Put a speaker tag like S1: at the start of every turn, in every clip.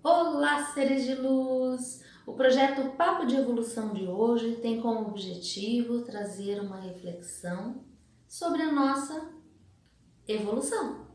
S1: Olá, seres de luz! O projeto Papo de Evolução de hoje tem como objetivo trazer uma reflexão sobre a nossa evolução.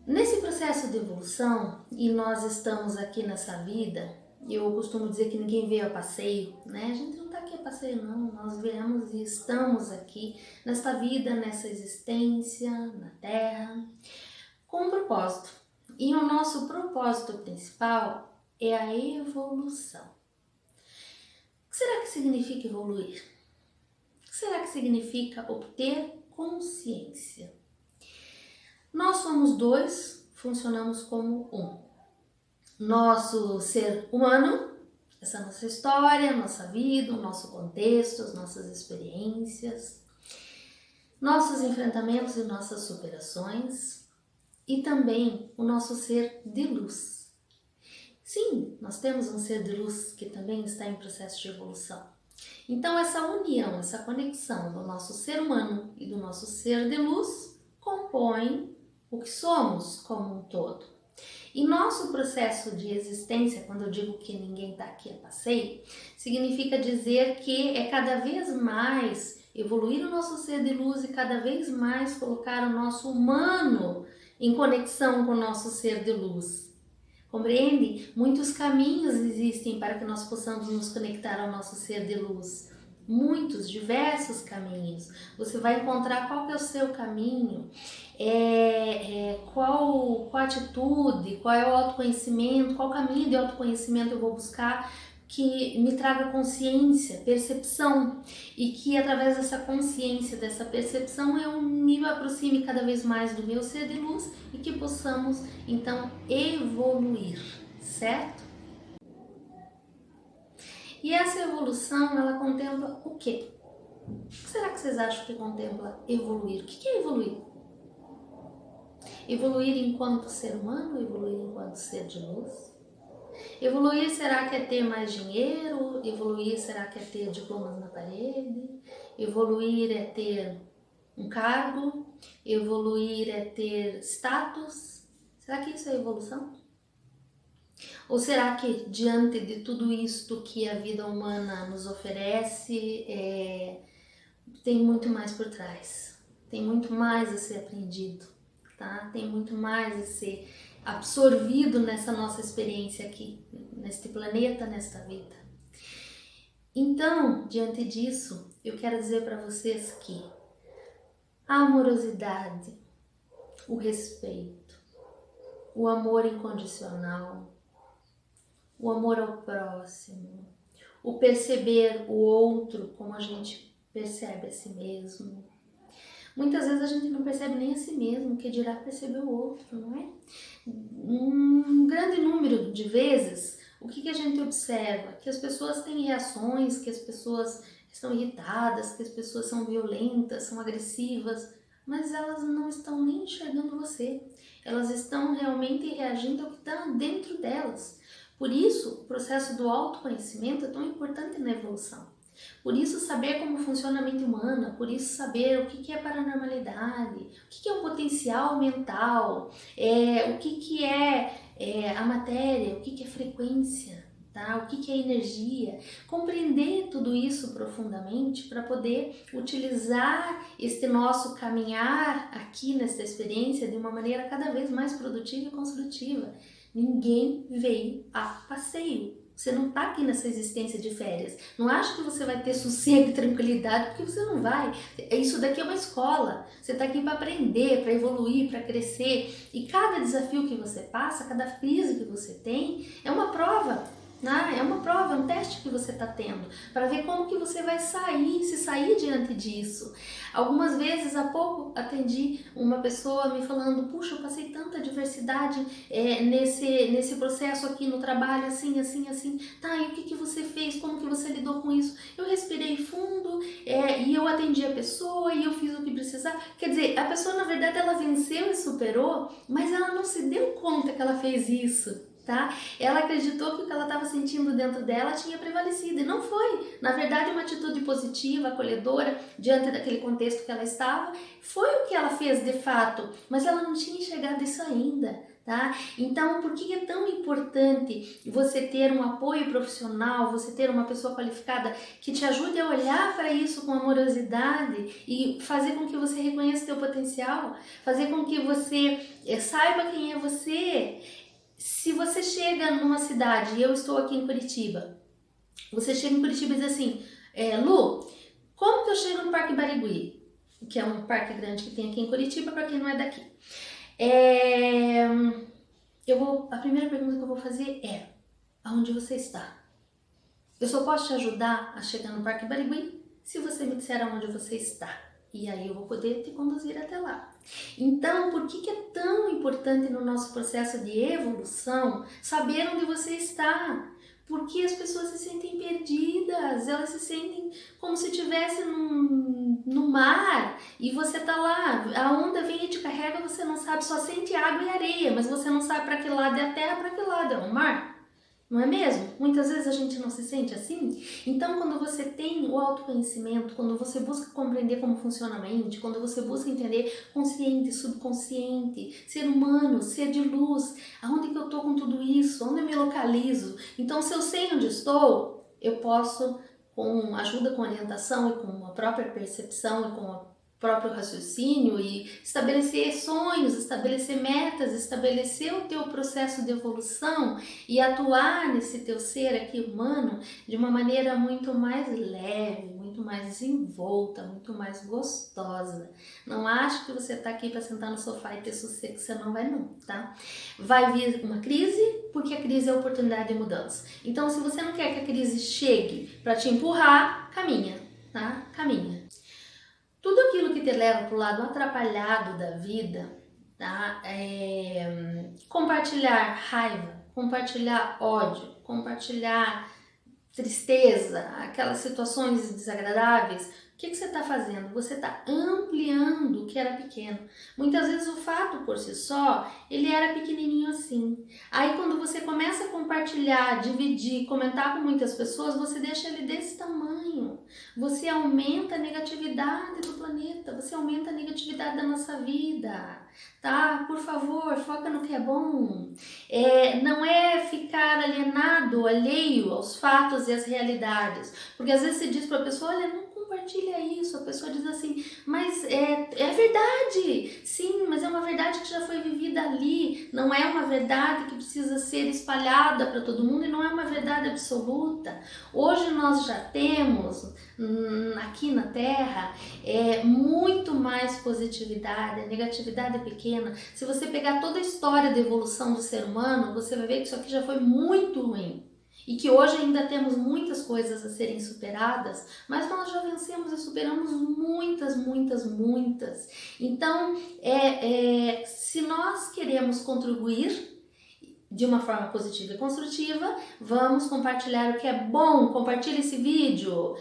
S1: Nesse processo de evolução, e nós estamos aqui nessa vida, eu costumo dizer que ninguém veio a passeio, né? A gente não está aqui a passeio não, nós viemos e estamos aqui nesta vida, nessa existência, na Terra, com um propósito. E o nosso propósito principal é a evolução. O que será que significa evoluir? O que será que significa obter consciência? Nós somos dois, funcionamos como um. Nosso ser humano, essa nossa história, nossa vida, o nosso contexto, as nossas experiências, nossos enfrentamentos e nossas superações, e também o nosso ser de luz. Sim, nós temos um ser de luz que também está em processo de evolução. Então essa união, essa conexão do nosso ser humano e do nosso ser de luz compõe o que somos como um todo. E nosso processo de existência, quando eu digo que ninguém está aqui a passeio, significa dizer que é cada vez mais evoluir o nosso ser de luz e cada vez mais colocar o nosso humano em conexão com o nosso ser de luz. Compreende? Muitos caminhos existem para que nós possamos nos conectar ao nosso ser de luz. Muitos, diversos caminhos. Você vai encontrar qual que é o seu caminho, qual a atitude, qual é o autoconhecimento, qual caminho de autoconhecimento eu vou buscar que me traga consciência, percepção, e que através dessa consciência, dessa percepção, eu me aproxime cada vez mais do meu ser de luz e que possamos então evoluir, certo? E essa evolução, ela contempla o quê? O que será que vocês acham que contempla evoluir? O que é evoluir? Evoluir enquanto ser humano, evoluir enquanto ser de luz? Evoluir será que é ter mais dinheiro? Evoluir será que é ter diplomas na parede? Evoluir é ter um cargo? Evoluir é ter status? Será que isso é evolução? Ou será que diante de tudo isto que a vida humana nos oferece, tem muito mais por trás? Tem muito mais a ser aprendido, tá? Tem muito mais a ser absorvido nessa nossa experiência aqui, neste planeta, nesta vida. Então, diante disso, eu quero dizer para vocês que a amorosidade, o respeito, o amor incondicional, o amor ao próximo, o perceber o outro como a gente percebe a si mesmo. Muitas vezes a gente não percebe nem a si mesmo, que dirá perceber o outro, não é? Um grande número de vezes, o que a gente observa? Que as pessoas têm reações, que as pessoas estão irritadas, que as pessoas são violentas, são agressivas, mas elas não estão nem enxergando você. Elas estão realmente reagindo ao que está dentro delas. Por isso, o processo do autoconhecimento é tão importante na evolução. Por isso, saber como funciona a mente humana, por isso saber o que é paranormalidade, o que é o potencial mental, o que é a matéria, o que é frequência, tá? O que é energia. Compreender tudo isso profundamente para poder utilizar este nosso caminhar aqui nessa experiência de uma maneira cada vez mais produtiva e construtiva. Ninguém veio a passeio. Você não está aqui nessa existência de férias. Não acha que você vai ter sossego e tranquilidade, porque você não vai. Isso daqui é uma escola. Você está aqui para aprender, para evoluir, para crescer. E cada desafio que você passa, cada crise que você tem, é uma prova. É uma prova, é um teste que você está tendo para ver como que você vai se sair diante disso. Algumas vezes, há pouco, atendi uma pessoa me falando: puxa, eu passei tanta diversidade nesse processo aqui no trabalho, assim, tá, e o que você fez, como que você lidou com isso? Eu respirei fundo e eu atendi a pessoa e eu fiz o que precisava. Quer dizer, a pessoa, na verdade, ela venceu e superou, mas ela não se deu conta que ela fez isso. tá? Ela acreditou que o que ela estava sentindo dentro dela tinha prevalecido, e não foi. Na verdade, uma atitude positiva, acolhedora, diante daquele contexto que ela estava, foi o que ela fez de fato, mas ela não tinha enxergado isso ainda. Tá? Então, por que é tão importante você ter um apoio profissional, você ter uma pessoa qualificada que te ajude a olhar para isso com amorosidade e fazer com que você reconheça o seu potencial, fazer com que você saiba quem é você? Se você chega numa cidade, e eu estou aqui em Curitiba, você chega em Curitiba e diz assim, Lu, como que eu chego no Parque Barigui? Que é um parque grande que tem aqui em Curitiba, para quem não é daqui. A primeira pergunta que eu vou fazer é, aonde você está? Eu só posso te ajudar a chegar no Parque Barigui se você me disser aonde você está. E aí eu vou poder te conduzir até lá. Então, por que é tão importante no nosso processo de evolução saber onde você está? Porque as pessoas se sentem perdidas, elas se sentem como se estivesse no mar e você tá lá, a onda vem e te carrega, você não sabe, só sente água e areia, mas você não sabe para que lado é a terra, para que lado é o mar. Não é mesmo? Muitas vezes a gente não se sente assim. Então, quando você tem o autoconhecimento, quando você busca compreender como funciona a mente, quando você busca entender consciente, subconsciente, ser humano, ser de luz, aonde que eu estou com tudo isso, onde eu me localizo. Então, se eu sei onde estou, eu posso, com ajuda, com orientação e com a própria percepção e com a próprio raciocínio e estabelecer sonhos, estabelecer metas, estabelecer o teu processo de evolução e atuar nesse teu ser aqui humano de uma maneira muito mais leve, muito mais desenvolta, muito mais gostosa. Não acho que você está aqui para sentar no sofá e ter sossego, você não vai não, tá? Vai vir uma crise, porque a crise é a oportunidade de mudança. Então, se você não quer que a crise chegue para te empurrar, caminha, tá? Caminha. Tudo aquilo que te leva para o lado atrapalhado da vida, tá? Compartilhar raiva, compartilhar ódio, compartilhar tristeza, aquelas situações desagradáveis, o que você está fazendo? Você está ampliando o que era pequeno. Muitas vezes o fato por si só, ele era pequenininho assim. Aí quando você começa a compartilhar, dividir, comentar com muitas pessoas, você deixa ele desse tamanho. Você aumenta a negatividade do planeta, você aumenta a negatividade da nossa vida. Tá? Por favor, foca no que é bom. Não é ficar alienado, alheio aos fatos e às realidades. Porque às vezes você diz para a pessoa, olha, não compartilha isso. A pessoa diz assim, mas é verdade. Sim, mas é uma verdade que já foi vivida ali. Não é uma verdade que precisa ser espalhada para todo mundo e não é uma verdade absoluta. Hoje nós já temos aqui na Terra muito mais positividade, a negatividade é pequena. Se você pegar toda a história da evolução do ser humano, você vai ver que isso aqui já foi muito ruim e que hoje ainda temos muitas coisas a serem superadas, mas nós já vencemos e superamos muitas. Então, se nós queremos contribuir de uma forma positiva e construtiva, vamos compartilhar o que é bom. Compartilhe esse vídeo.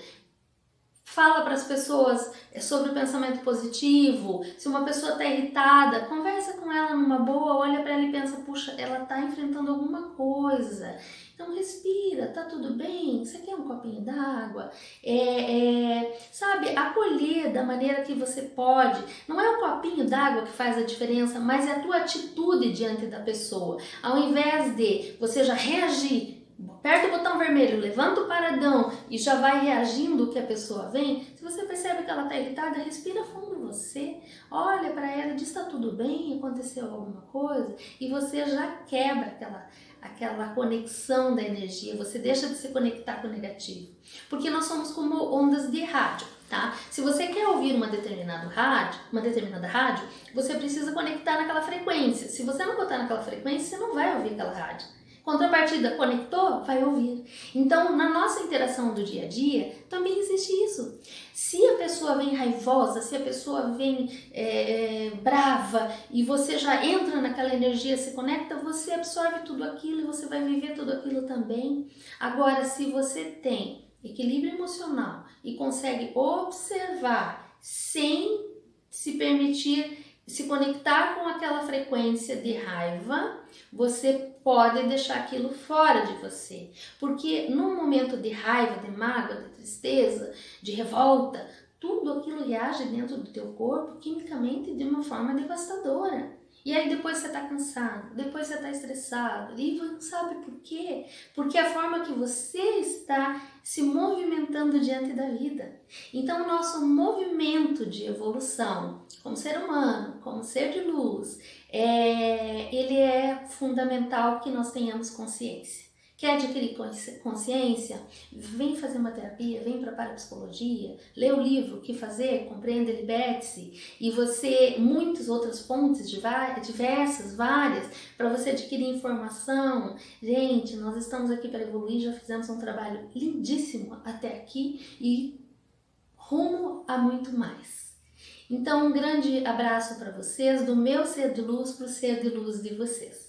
S1: Fala para as pessoas sobre o pensamento positivo. Se uma pessoa está irritada, conversa com ela numa boa, olha para ela e pensa, puxa, ela está enfrentando alguma coisa. Então respira, tá tudo bem? Você quer um copinho d'água? Sabe, acolher da maneira que você pode. Não é o copinho d'água que faz a diferença, mas é a tua atitude diante da pessoa. Ao invés de você já reagir, aperta o botão vermelho, levanta o paradão e já vai reagindo o que a pessoa vem. Se você percebe que ela está irritada, respira fundo você, olha para ela e diz, está tudo bem, aconteceu alguma coisa, e você já quebra aquela conexão da energia, você deixa de se conectar com o negativo. Porque nós somos como ondas de rádio, tá? Se você quer ouvir uma determinada rádio, você precisa conectar naquela frequência. Se você não botar naquela frequência, você não vai ouvir aquela rádio. Contrapartida, conectou? Vai ouvir. Então, na nossa interação do dia a dia, também existe isso. Se a pessoa vem raivosa, se a pessoa vem brava e você já entra naquela energia, se conecta, você absorve tudo aquilo e você vai viver tudo aquilo também. Agora, se você tem equilíbrio emocional e consegue observar sem se permitir se conectar com aquela frequência de raiva, você pode deixar aquilo fora de você. Porque num momento de raiva, de mágoa, de tristeza, de revolta, tudo aquilo reage dentro do teu corpo quimicamente de uma forma devastadora. E aí depois você está cansado, depois você está estressado, e você não sabe por quê? Porque a forma que você está se movimentando diante da vida. Então o nosso movimento de evolução, como ser humano, como ser de luz, ele é fundamental que nós tenhamos consciência. Quer adquirir consciência? Vem fazer uma terapia, vem para a parapsicologia, lê o livro O que Fazer, Compreenda, Liberte-se, e você, muitas outras fontes, diversas, várias, para você adquirir informação. Gente, nós estamos aqui para evoluir, já fizemos um trabalho lindíssimo até aqui e rumo a muito mais. Então, um grande abraço para vocês, do meu ser de luz para o ser de luz de vocês.